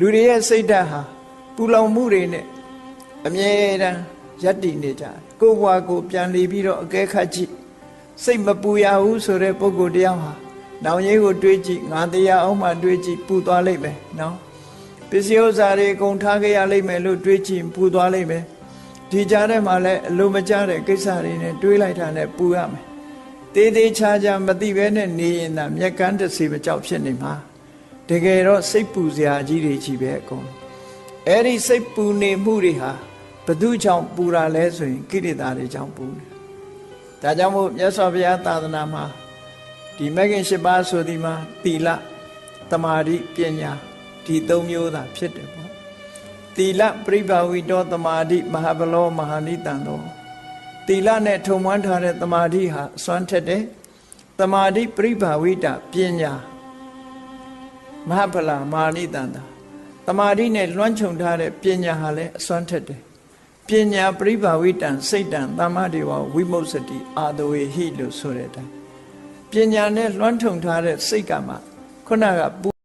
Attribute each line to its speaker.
Speaker 1: လူတွေရဲ့စိတ်ဓာတ်ဟာပူလောင်မှုတွေနဲ့အမြဲတမ်းရပ်တည်နေကြတယ်ကိုယ်ဘဝကိုပြန်လည်ပြီးတော့အကဲခတ်ကြည့်စိတ်မပူရဘူးဆိုတဲ့ပုဂ္ဂိုလ်တရားဟာနောင်ရေးကိုတွေးကြည့်ငါတရားအောင်မှတွေးကြည့်ပူသွားလိမ့်မယ်နော်ပစ္စည်းဥစ္စာတွေအကုန်ထားခဲ့ရလိမ့်မယ်လို့တွေးကြည့်ပူသွားလိမ့်မယ်ဒီကြားထဲမှာလည်းအလိုမကျတဲ့ကိစ္စတွေနဲ့တွေးလိုက်တာနဲ့ပူရမယ်သေးသေးချာချာမသိဘဲနဲ့နေရင်သာမျက်ကန်းတစ်စီမကြောက်ဖြစ်နေမှာတကယ်တော့စိတ်ပူစရာကြီးတွေကြီးပဲအကုန်အဲ့ဒီစိတ်ပူနေမှုတွေဟာဘယ်သူကြောင့်ပူတာလဲဆိုရင်ကိလေသာတွေကြောင့်ပူတယ်ဒါကြောင့်မို့မြတ်စွာဘုရားသာသနာမှာဒီမဂ္ဂင်၈ပါးဆိုဒီမှာသီလသမာဓိပညာဒီ၃မျိုးသာဖြစ်တယ်ပေါ့သီလပရိဘာဝိတောသမာဓိမဟာဘလောမဟာနိတံသောသီလနဲ့ထုံမွမ်းထားတဲ့သမာဓိဟာအစွမ်းထက်တယ်သမာဓိပရိဘာဝိတပညာမဟာဗလာမဟာနိတံသာသမာဓိနဲ့လွှမ်းခြုံထားတဲ့ပညာဟာလည်းအစွမ်းထက်တယ်ပညာပရိဘာဝိတံစိတ်တံသမ္မာဒေဝဝိမုစ္စတိအာတဝေဟိလို့ဆိုတဲ့အတိုင်းပညာနဲ့လွှမ်းခြုံထားတဲ့စိတ်ကမှခုနက